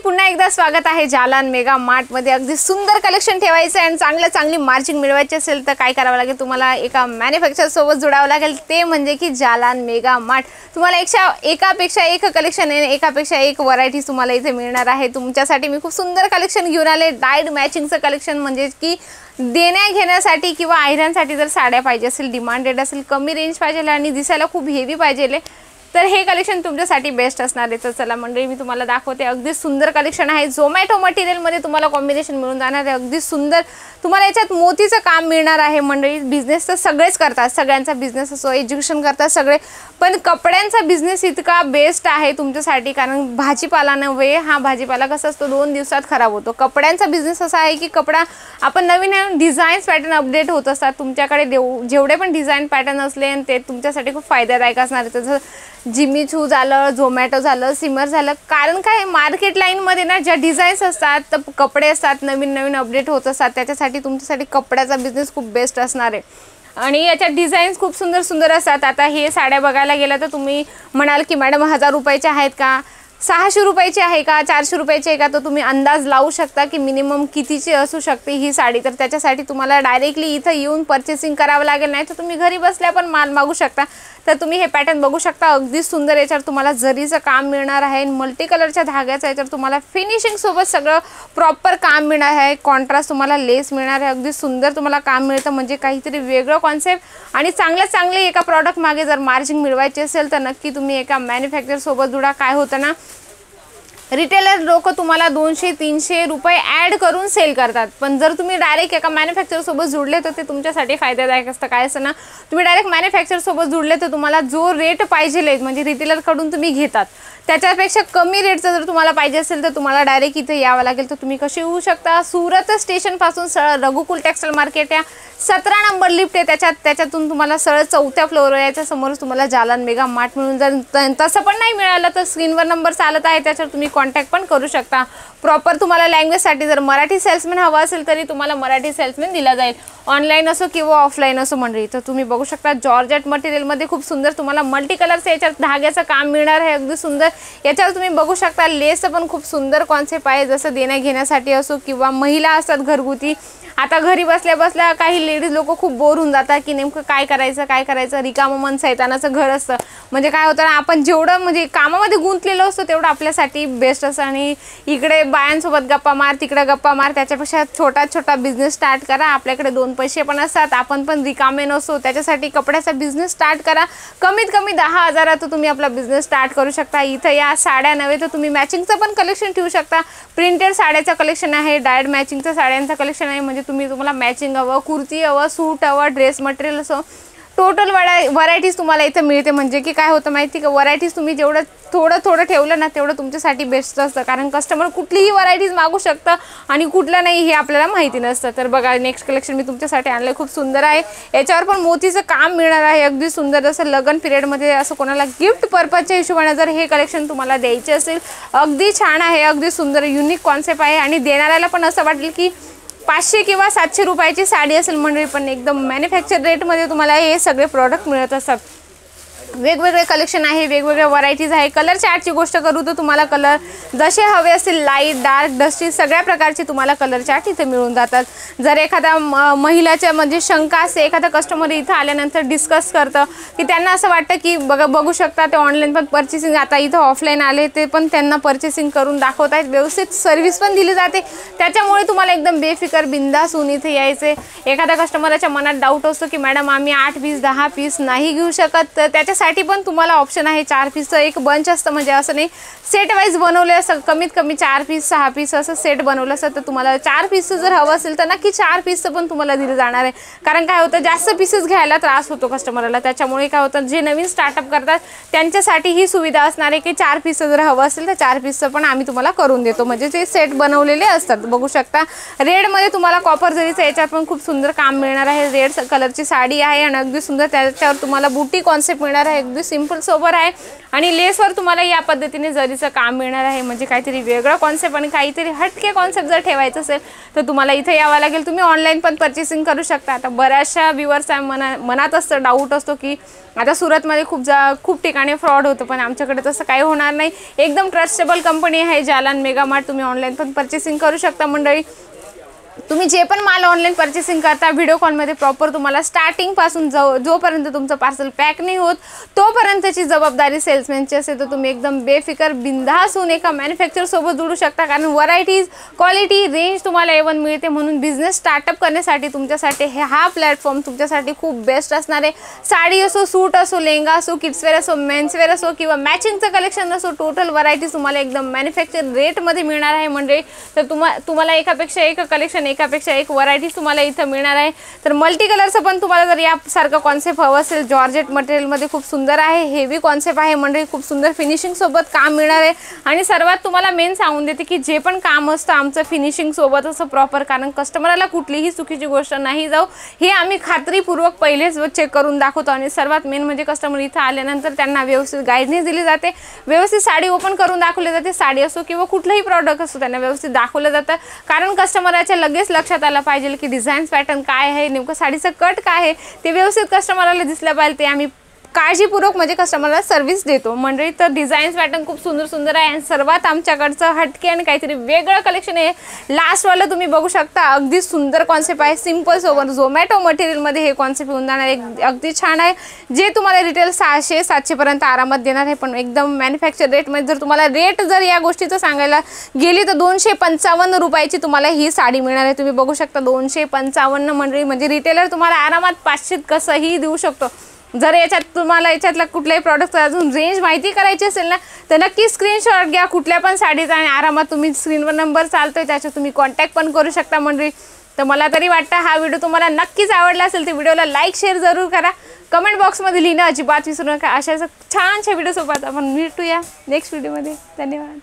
पुन्हा एकदा स्वागत आहे जालान मेगा मार्ट मध्ये। अगदी सुंदर कलेक्शन ठेवायचं आहे आणि चांगली मार्जिन मिळवायची असेल तर काय करावं लागेल, तुम्हाला एका मॅन्युफॅक्चरर सोबत जोडावं लागेल, ते म्हणजे की जालान मेगा मार्ट। तुम्हाला एकापेक्षा एक कलेक्शन आहे, एकापेक्षा एक व्हरायटी तुम्हाला इथे मिळणार आहे। तुमच्यासाठी मी खूप सुंदर कलेक्शन घेऊन आले, डायड मॅचिंगचं कलेक्शन, म्हणजे की देण्या घेण्यासाठी किंवा आयरनसाठी जर साड्या पाहिजे असेल, डिमांडेड असेल, कमी रेंज पाहिजे आणि दिसायला खूप हेवी पाहिजे तर हे कलेक्शन तुमच्यासाठी बेस्ट असणार आहे। तर चला मंडळी, मी तुम्हाला दाखवते। अगदी सुंदर कलेक्शन आहे, झोमॅटो मटेरियल मध्ये तुम्हाला कॉम्बिनेशन मिळून जाणार आहे। अगदी सुंदर तुम्हाला याच्यात मोतीचं काम मिळणार आहे। मंडळी बिझनेस तर सगळेच करतात, सगळ्यांचा बिझनेस असो, एज्युकेशन करतात सगळे, पण कपड्यांचा बिझनेस इतका बेस्ट आहे तुमच्यासाठी, कारण भाजीपाला नव्हे, हा भाजीपाला कसा असतो 2 दिवसात खराब होतो। कपड्यांचा बिझनेस असा आहे की कपडा आपण नवीन डिझाईन्स पॅटर्न अपडेट होत असतात, तुमच्याकडे जेवढे पण डिझाईन पॅटर्न असले ते तुमच्यासाठी खूप फायदादायक असणार आहे। तसं जिमी चू झालं, झोमॅटो झालं, सिमर झालं, कारण काय मार्केट लाईनमध्ये ना ज्या डिझाईन्स असतात, तर कपडे असतात, नवीन अपडेट होत असतात, त्याच्यासाठी तुमच्यासाठी कपड्याचा बिझनेस खूप बेस्ट असणार आहे। आणि याच्या डिझाईन्स खूप सुंदर असतात। आता हे साड्या बघायला गेला तर तुम्ही म्हणाल की मॅडम 1000 रुपयाच्या आहेत का, 600 रुपयाची आहे का, 400 रुपयाची आहे का, तर तुम्ही अंदाज लावू शकता की मिनिमम कितीची असू शकते ही साडी। तर त्याच्यासाठी तुम्हाला डायरेक्टली इथं येऊन परचेसिंग करावं लागेल, नाही तर तुम्ही घरी बसल्या पण माल मागू शकता। तर तुम्ही हे पॅटर्न बघू शकता, अगदी सुंदर याच्यावर तुम्हाला जरीचं काम मिळणार आहे, मल्टी कलरच्या धाग्याचं याच्यावर तुम्हाला फिनिशिंग सोबत सगळं प्रॉपर काम मिळणार आहे, कॉन्ट्रास्ट तुम्हाला लेस मिळणार आहे, अगदी सुंदर तुम्हाला काम मिळतं, म्हणजे काहीतरी वेगळं कॉन्सेप्ट। आणि चांगले एका प्रॉडक्ट मागे जर मार्जिन मिळवायची असेल तर नक्की तुम्ही एका मॅन्युफॅक्चरर सोबत जुडा। काय होतं ना, रिटेलर लोक तुम्हाला 200-300 रुपये ॲड करून सेल करतात, पण जर तुम्ही डायरेक्ट एका मॅन्युफॅक्चरर सोबत जुडले तर ते तुमच्यासाठी फायदादायक असतं। काय असतं ना, तुम्ही डायरेक्ट मॅन्युफॅक्चरर सोबत जुडले तर तुम्हाला जो रेट पाहिजे, म्हणजे रिटेलरकडून तुम्ही घेतात त्याच्यापेक्षा कमी रेटचं जर तुम्हाला पाहिजे असेल तर तुम्हाला डायरेक्ट इथे यावं लागेल। तर तुम्ही कसे येऊ शकता, सुरत स्टेशनपासून सरळ रघुकुल टेक्सटाईल मार्केट या 17 नंबर लिफ्ट आहे, त्याच्यातून तुम्हाला सरळ 4थ्या फ्लोअरवर याच्या समोरच तुम्हाला जालान मेगा मार्ट मिळून जाईल। तसं पण नाही मिळालं तर स्क्रीनवर नंबर चालत आहे, त्याच्यावर तुम्ही कॉन्टॅक्ट पण करू शकता। प्रॉपर तुम्हाला लँग्वेजसाठी जर मराठी सेल्समॅन हवा असेल तरी तुम्हाला मराठी सेल्समॅन दिला जाईल, ऑनलाईन असो किंवा ऑफलाईन असो। मंडळी तर तुम्ही बघू शकता, जॉर्जेट मटेरियलमध्ये खूप सुंदर तुम्हाला मल्टी कलरचं याच्यात धाग्याचं काम मिळणार आहे, अगदी सुंदर। याच्यावर तुम्ही बघू शकता लेसचं पण खूप सुंदर कॉन्सेप्ट आहे, जसं देण्या घेण्यासाठी असो किंवा महिला असतात घरगुती। आता घरी बसल्या काही लेडीज लोक खूप बोर होऊन जातात की नेमकं काय करायचं, रिकामं मन सैतानाचं घर असतं। म्हणजे काय होतं ना, आपण जेवढं म्हणजे कामामध्ये गुंतलेलो असतो तेवढं आपल्यासाठी बेस्ट असतं, आणि इकडे बायांसोबत गप्पा मार, तिकडे गप्पा मार, त्याच्यापेक्षा छोटा बिझनेस स्टार्ट करा। आपल्याकडे 2 पैसे पण असतात, आपण पण रिकामे नसतो, त्याच्यासाठी कपड्याचा बिझनेस स्टार्ट करा। कमीत कमी 10,000 तुम्ही आपला बिझनेस स्टार्ट करू शकता। इथं या साड्या नव्हे तर तुम्ही मॅचिंगचं पण कलेक्शन ठेवू शकता, प्रिंटेड साड्याचं कलेक्शन आहे, डायड मॅचिंगचं साड्यांचं कलेक्शन आहे, म्हणजे तुम्हाला मॅचिंग हवं, कुर्ती हवं, सूट हवं, ड्रेस मटेरियल असं टोटल व्हरायटीज तुम्हाला इथे मिळते। म्हणजे की काय होतं माहिती का, व्हरायटीज तुम्ही जेवढं थोडं ठेवलं ना तेवढं तुमच्यासाठी बेस्ट असतं, कारण कस्टमर कुठलीही व्हरायटीज मागू शकतं आणि कुठलं नाही हे आपल्याला माहिती नसतं। तर बघा, नेक्स्ट कलेक्शन मी तुमच्यासाठी आणलं, खूप सुंदर आहे, याच्यावर पण मोतीचं काम मिळणार आहे, अगदी सुंदर। जसं लग्न पिरियडमध्ये असं कोणाला गिफ्ट पर्पजच्या हिशोबाने जर हे कलेक्शन तुम्हाला द्यायचे असेल, अगदी छान आहे, अगदी सुंदर युनिक कॉन्सेप्ट आहे, आणि देणाऱ्याला पण असं वाटेल की 500 किंवा 700 रुपयाची साडी असेल मंडळी, पण एकदम मॅन्युफॅक्चर रेटमध्ये तुम्हाला हे सगळे प्रोडक्ट मिळत असतात। वेगवेगळे कलेक्शन आहे, वेगवेगळ्या व्हरायटीज आहे। कलर चार्टची गोष्ट करू तर तुम्हाला कलर जसे हवे असतील, लाईट, डार्क, डस्टी, सगळ्या प्रकारचे तुम्हाला कलर चार्ट इथे मिळून जातात। जर एखादा महिलाच्या म्हणजे शंका असते, एखादा कस्टमर इथं आल्यानंतर डिस्कस करतं की त्यांना असं वाटतं की बघू शकता ते ऑनलाईन पण परचेसिंग, आता इथं ऑफलाईन आले ते पण त्यांना परचेसिंग करून दाखवत आहेत, व्यवस्थित सर्व्हिस पण दिली जाते, त्याच्यामुळे तुम्हाला एकदम बेफिकर बिंदास होऊन इथे यायचे। एखाद्या कस्टमरच्या मनात डाऊट असतो की मॅडम आम्ही 8 पीस 10 पीस नाही घेऊ शकत, तर त्याच्यासाठी पण तुम्हाला ऑप्शन आहे, 4 पीसचं एक बंच असतं, म्हणजे असं नाही सेट वाईज बनवले असं, कमीत कमी 4 पीस 6 पीस असं सेट बनवलं असतं, तर तुम्हाला 4 पीसचं जर हवं असेल तर नक्की 4 पीसचं पण तुम्हाला दिलं जाणार आहे। कारण काय होतं, जास्त पीसेस घ्यायला त्रास होतो कस्टमरला, त्याच्यामुळे काय होतं, जे नवीन स्टार्टअप करतात त्यांच्यासाठी ही सुविधा असणार आहे की 4 पीसचं जर हवं असेल तर 4 पीसचं पण आम्ही तुम्हाला करून देतो, म्हणजे ते सेट बनवलेले असतात। बघू शकता, रेडमध्ये तुम्हाला कॉपर जरीचं याच्यात पण खूप सुंदर काम मिळणार आहे, रेड कलरची साडी आहे आणि अगदी सुंदर, त्याच्यावर तुम्हाला बुटी कॉन्सेप्ट मिळणार आहे, आहे, अगदी सिंपल सोबर आहे आणि लेसवर तुम्हाला या पद्धतीने जरीचं काम मिळणार आहे. म्हणजे काहीतरी वेगळं कॉन्सेप्ट आणि काहीतरी हटके कॉन्सेप्ट जर ठेवायचं असेल तर तुम्हाला इथे यावं लागेल. तुम्ही ऑनलाईन पण परचेसिंग करू शकता. आता बऱ्याचशा व्ह्यूअर्सच्या मनात असतं, डाऊट असतो की आता सुरतमध्ये खूप ठिकाणी फ्रॉड होतं, पण आमच्याकडे तसं काही होणार नाही. एकदम ट्रस्टेबल कंपनी आहे जालान मेगा मार्ट. तुम्ही ऑनलाईन पण परचेसिंग करू शकता मंडळी. तुम्ही जे पण माल ऑनलाईन परचेसिंग करता व्हिडिओ कॉलमध्ये प्रॉपर तुम्हाला स्टार्टिंगपासून जोपर्यंत तुमचं पार्सल पॅक नाही होत तोपर्यंतची जबाबदारी सेल्समॅनची असेल. तर तुम्ही एकदम बेफिकर बिंदास होऊन एका मॅन्युफॅक्चरसोबत जोडू शकता, कारण व्हरायटीज, क्वालिटी, रेंज तुम्हाला A1 मिळते. म्हणून बिझनेस स्टार्टअप करण्यासाठी तुमच्यासाठी हा प्लॅटफॉर्म तुमच्यासाठी खूप बेस्ट असणार आहे. साडी असो, सूट असो, लेहंगा असो, किड्सवेअर असो, मेन्सवेअर असो किंवा मॅचिंगचं कलेक्शन असो, टोटल व्हरायटी तुम्हाला एकदम मॅन्युफॅक्चर रेटमध्ये मिळणार आहे म्हणजे. तर तुम्हाला एकापेक्षा एक कलेक्शन, एकापेक्षा एक व्हरायटी तुम्हाला इथं मिळणार आहे. तर मल्टी कलरचं पण तुम्हाला जर यासारखं कॉन्सेप्ट हवं असेल, जॉर्जेट मटेरियलमध्ये खूप सुंदर आहे, हेवी कॉन्सेप्ट आहे म्हणजे खूप सुंदर फिनिशिंग सोबत काम मिळणार आहे. आणि सर्वात तुम्हाला मेन सांगून देते की जे पण काम असतं आमचं फिनिशिंग सोबत असं प्रॉपर, कारण कस्टमरला कुठलीही चुकीची गोष्ट नाही जाऊ हे आम्ही खात्रीपूर्वक पहिलेच चेक करून दाखवतो. आणि सर्वात मेन म्हणजे कस्टमर इथं आल्यानंतर त्यांना व्यवस्थित गाईडन्स दिली जाते, व्यवस्थित साडी ओपन करून दाखवली जाते. साडी असो किंवा कुठलंही प्रॉडक्ट असो त्यांना व्यवस्थित दाखवलं जातं, कारण कस्टमरच्या लगेच लक्षात आलं पाहिजे की डिझाईन पॅटर्न काय आहे, नेमकं साडीचं कट काय आहे ते व्यवस्थित कस्टमरला दिसलं पाहिजे. ते आम्ही काळजीपूर्वक म्हणजे कस्टमरला सर्व्हिस देतो मंडळी. तर डिझाईन्स पॅटर्न खूप सुंदर आहे आणि सर्वात आमच्याकडचं हटके आणि काहीतरी वेगळं कलेक्शन आहे. लास्टवाला तुम्ही बघू शकता, अगदी सुंदर कॉन्सेप्ट आहे, सिंपल सोबत झोमॅटो मटेरियलमध्ये हे कॉन्सेप्ट येऊन जाणार आहे. अगदी छान आहे, जे तुम्हाला रिटेल 600-700 पर्यंत आरामात देणार आहे, पण एकदम मॅन्युफॅक्चर रेटमध्ये. जर तुम्हाला रेट जर या गोष्टीचं सांगायला गेली तर 255 रुपयाची तुम्हाला ही साडी मिळणार आहे. तुम्ही बघू शकता 255 मंडळी, म्हणजे रिटेलर तुम्हाला आरामात 500 कसंही देऊ शकतो. जर तुम्हाला याच्यातला कुठल्याही प्रॉडक्ट अजून रेंज माहिती करायची असेल ना तर नक्की स्क्रीनशॉट घ्या कुठल्या पण साडीचा आणि आरामात तुम्ही स्क्रीनवर नंबर चालतोय त्याच्यात तुम्ही कॉन्टॅक्ट पण करू शकता मंडळी. तर मला तरी वाटतं हा व्हिडिओ तुम्हाला नक्कीच आवडला असेल तर व्हिडिओला लाईक शेअर जरूर करा. कमेंट बॉक्समध्ये लिहिणं अजिबात विसरू नका. अशाच छानशा व्हिडिओसोबत आपण भेटूया नेक्स्ट व्हिडिओमध्ये. धन्यवाद.